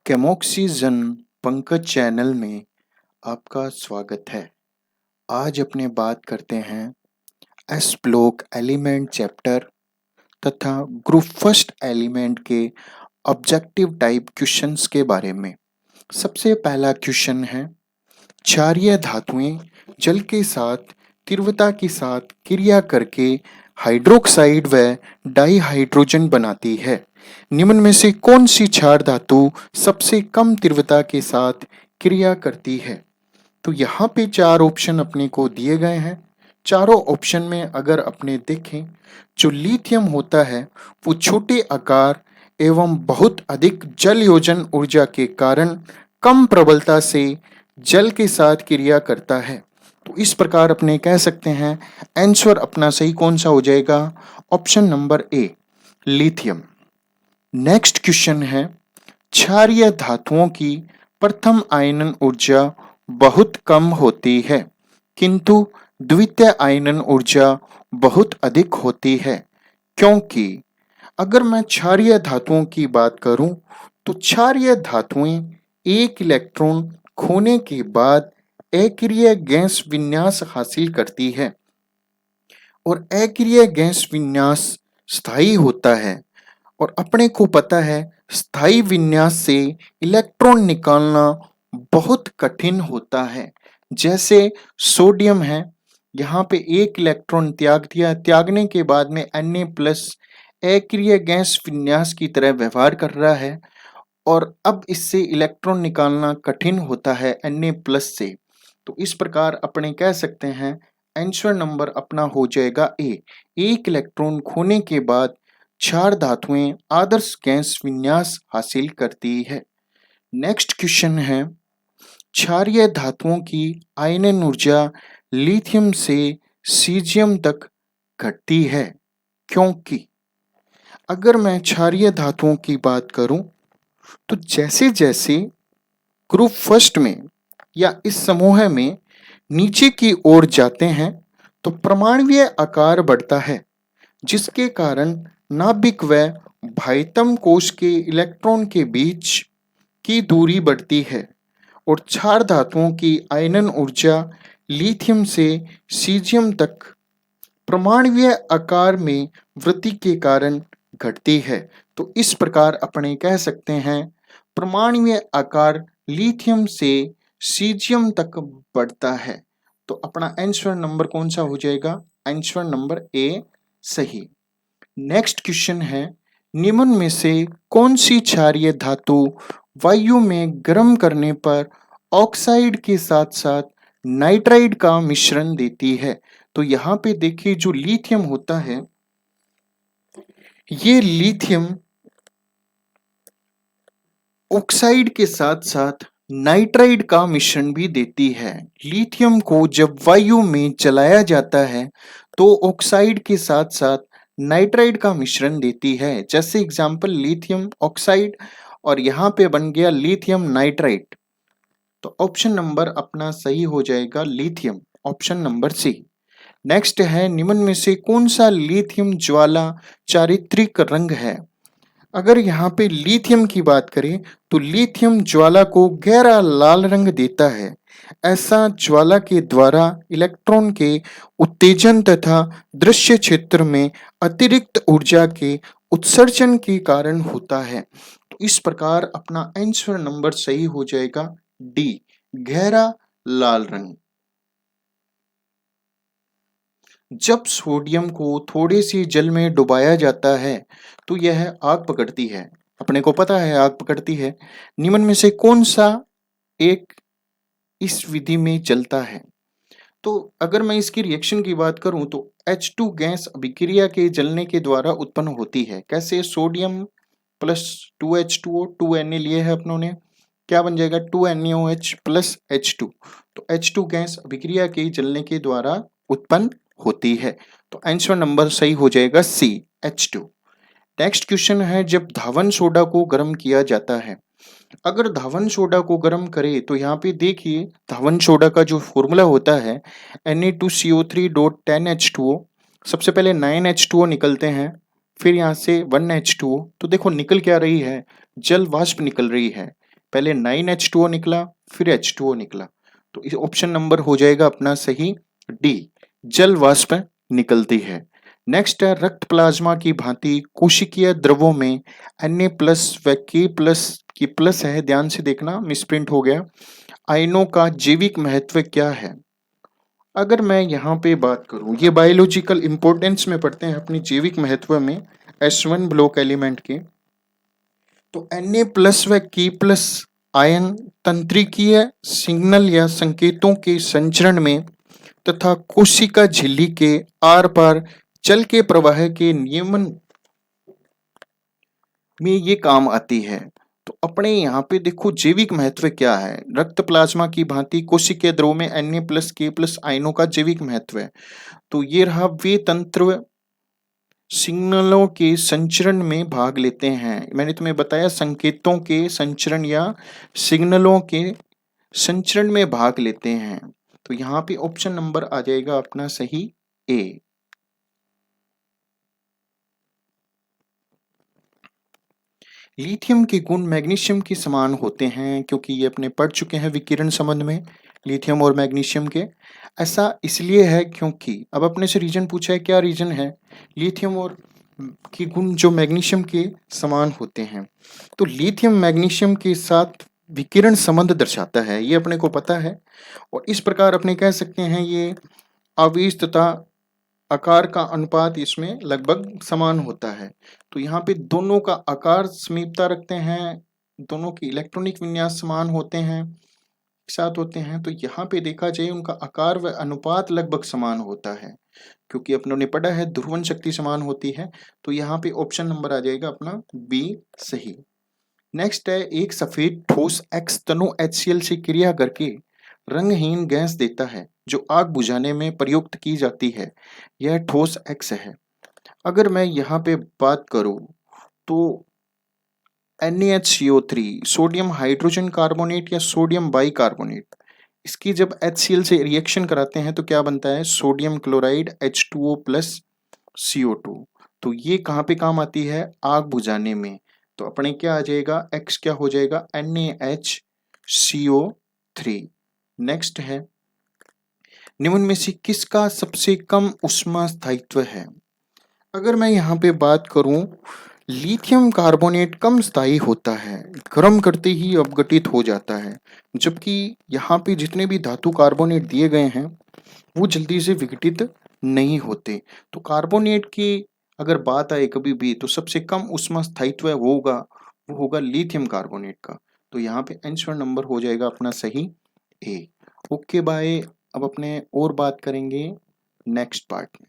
केमोक्सीजन Pankaj channel में आपका स्वागत है। आज अपने बात करते हैं एस ब्लॉक एलिमेंट चैप्टर तथा ग्रुप फर्स्ट एलिमेंट के ऑब्जेक्टिव टाइप क्वेश्चंस के बारे में। सबसे पहला क्वेश्चन है, क्षारीय धातुएं जल के साथ तीव्रता के साथ क्रिया करके हाइड्रोक्साइड व डाइहाइड्रोजन बनाती है। निम्न में से कौन सी क्षार धातु सबसे कम तीव्रता के साथ क्रिया करती है? तो यहाँ पे चार ऑप्शन अपने को दिए गए हैं। चारों ऑप्शन में अगर अपने देखें, जो लिथियम होता है वो छोटे आकार एवं बहुत अधिक जल योजन ऊर्जा के कारण कम प्रबलता से जल के साथ क्रिया करता है। तो इस प्रकार अपने कह सकते हैं आंसर अपना सही कौन सा हो जाएगा? Option number A, lithium. Next question है, क्षारीय धातुओं की प्रथम आयनन ऊर्जा बहुत कम होती है किंतु द्वितीय आयनन ऊर्जा बहुत अधिक होती है, क्योंकि अगर मैं क्षारीय धातुओं की बात करूं तो क्षारीय धातुएं एक इलेक्ट्रॉन खोने के बाद अक्रिय गैस विन्यास हासिल करती है और अक्रिय गैस विन्यास स्थायी होता है और अपने को पता है स्थायी विन्यास से इलेक्ट्रॉन निकालना बहुत कठिन होता है। जैसे सोडियम है, यहाँ पे एक इलेक्ट्रॉन त्याग दिया, त्यागने के बाद में Na+ अक्रिय गैस विन्यास की तरह व्यवहार कर रहा है और अब इससे इलेक्ट्रॉन निकालना कठिन होता है Na+ से। तो इस प्रकार अपने कह सकते हैं आंसर नंबर अपना हो जाएगा ए। एक इलेक्ट्रॉन खोने के बाद क्षार धातुएं आदर्श गैस विन्यास हासिल करती है। नेक्स्ट क्वेश्चन है, क्षारीय धातुओं की आयनन ऊर्जा लिथियम से सीजियम तक घटती है, क्योंकि अगर मैं क्षारीय धातुओं की बात करूं तो जैसे जैसे ग्रुप फर्स्ट में या इस समूह में नीचे की ओर जाते हैं तो परमाणुीय आकार बढ़ता है, जिसके कारण नाभिक व बाह्यतम कोश के इलेक्ट्रॉन के बीच की दूरी बढ़ती है और क्षार धातुओं की आयनन ऊर्जा लिथियम से सीजियम तक परमाणुीय आकार में वृद्धि के कारण घटती है। तो इस प्रकार अपने कह सकते हैं परमाणुीय आकार लिथियम से सीजियम तक बढ़ता है। तो अपना आंसर नंबर कौन सा हो जाएगा? आंसर नंबर ए सही। नेक्स्ट क्वेश्चन है, निम्न में से कौन सी क्षारीय धातु वायु में गर्म करने पर ऑक्साइड के साथ साथ नाइट्राइड का मिश्रण देती है? तो यहाँ पे देखिए, जो लिथियम होता है ये लिथियम ऑक्साइड के साथ साथ नाइट्राइड का मिश्रण भी देती है। लिथियम को जब वायु में जलाया जाता है तो ऑक्साइड के साथ साथ नाइट्राइड का मिश्रण देती है। जैसे एग्जांपल लिथियम ऑक्साइड और यहाँ पे बन गया लिथियम नाइट्राइड। तो ऑप्शन नंबर अपना सही हो जाएगा lithium, option number C. Next है, निम्न में से कौन सा लिथियम ज्वाला चारित्रिक रंग है? अगर यहाँ पे लिथियम की बात करें तो लिथियम ज्वाला को गहरा लाल रंग देता है। ऐसा ज्वाला के द्वारा इलेक्ट्रॉन के उत्तेजन तथा दृश्य क्षेत्र में अतिरिक्त ऊर्जा के उत्सर्जन के कारण होता है। तो इस प्रकार अपना आंसर नंबर सही हो जाएगा डी, गहरा लाल रंग। जब सोडियम को थोड़े से जल में डुबाया जाता है तो यह आग पकड़ती है। अपने को पता है आग पकड़ती है। निम्न में से कौन सा एक इस विधि में जलता है? तो अगर मैं इसकी रिएक्शन की बात करूं तो H2 गैस अभिक्रिया के जलने के द्वारा उत्पन्न होती है। कैसे? सोडियम प्लस 2H2O, 2Na लिए है अपनों ने, क्या बन जाएगा? 2NaOH plus H2। तो H2 गैस अभिक्रिया के जलने के द्वारा उत्पन्न होती है। तो आंसर नंबर सही हो जाएगा सी, H2। नेक्स्ट क्वेश्चन है, जब धावन सोडा को गर्म किया जाता है, अगर धावन सोडा को गर्म करें तो यहाँ पे देखिए धावन सोडा का जो फॉर्मूला होता है Na2CO3.10H2O। सबसे पहले 9H2O निकलते हैं, फिर यहाँ से 1H2O। तो देखो निकल क्या रही है? जल वाष्प निकल रही है। पहले 9H2O निकला, फिर H2O निकला, तो इस ऑप्शन नंबर हो जाएगा अपना सही डी, जल वाष्प निकलती है। नेक्स्ट है, रक्त प्लाज्मा की भांति कोशिकीय द्रवों में Na प्लस व K प्लस की प्लस है, ध्यान से देखना मिसप्रिंट हो गया, आयनों का जैविक महत्व क्या है। अगर मैं यहाँ पे बात करूँ, ये बायोलॉजिकल इंपॉर्टेंस में पढ़ते हैं अपनी जैविक महत्व में S1 ब्लॉक एलिमेंट के, तो Na प्लस व K प्लस आयन तंत्रिकीय सिग्नल या संकेतों के संचरण में तथा कोशिका झिल्ली के आर पार जल के प्रवाह के नियमन में ये काम आती है। तो अपने यहाँ पे देखो जैविक महत्व क्या है, रक्त प्लाज्मा की भांति कोशिकीय द्रव में Na प्लस K प्लस आयनों का जैविक महत्व है। तो ये रहा, वे तंत्र सिग्नलों के संचरण में भाग लेते हैं। मैंने तुम्हें बताया संकेतों के संचरण या सिग्नलों के संचरण में भाग लेते हैं। तो यहाँ पे ऑप्शन नंबर आ जाएगा अपना सही ए। लिथियम के गुण मैग्नीशियम के समान होते हैं, क्योंकि ये अपने पढ़ चुके हैं विकिरण संबंध में लिथियम और मैग्नीशियम के। ऐसा इसलिए है क्योंकि अब अपने से रीजन पूछा है, क्या रीजन है, लिथियम और के गुण जो मैग्नीशियम के समान होते हैं। तो लिथियम मैग्नीशियम के साथ विकिरण संबंध दर्शाता है, ये अपने को पता है। और इस प्रकार अपने कह सकते हैं ये आवेश तथा आकार का अनुपात इसमें लगभग समान होता है। तो यहाँ पे दोनों का आकार समीपता रखते हैं, दोनों की इलेक्ट्रॉनिक विन्यास समान होते हैं, साथ होते हैं। तो यहाँ पे देखा जाए उनका आकार व अनुपात लगभग समान होता है, क्योंकि अपनों ने पढ़ा है ध्रुवण शक्ति समान होती है। तो यहाँ पे ऑप्शन नंबर आ जाएगा अपना बी सही। नेक्स्ट है, एक सफेद ठोस X तनु HCl से क्रिया करके रंगहीन गैस देता है जो आग बुझाने में प्रयुक्त की जाती है, यह ठोस X है। अगर मैं यहाँ पे बात करूँ तो NaHCO3 सोडियम हाइड्रोजन कार्बोनेट या सोडियम बाइकार्बोनेट, इसकी जब HCl से रिएक्शन कराते हैं तो क्या बनता है, sodium chloride H2O plus CO2। तो ये कहाँ पे काम आती है, आग बुझाने में। तो अपने क्या आ जाएगा, X क्या हो जाएगा, NaHCO3। नेक्स्ट है, निम्न में से किसका सबसे कम ऊष्मा स्थायित्व है। अगर मैं यहाँ पे बात करूँ, लिथियम कार्बोनेट कम स्थायी होता है, गर्म करते ही अपघटित हो जाता है, जबकि यहाँ पे जितने भी धातु कार्बोनेट दिए गए हैं वो जल्दी से विघटित नहीं होते। तो कार्बोनेट की अगर बात आए कभी भी तो सबसे कम ऊष्मा स्थायित्व वो होगा लिथियम कार्बोनेट का। तो यहाँ पे आंसर नंबर हो जाएगा अपना सही ए। Okay bye. अब अपने और बात करेंगे नेक्स्ट पार्ट में।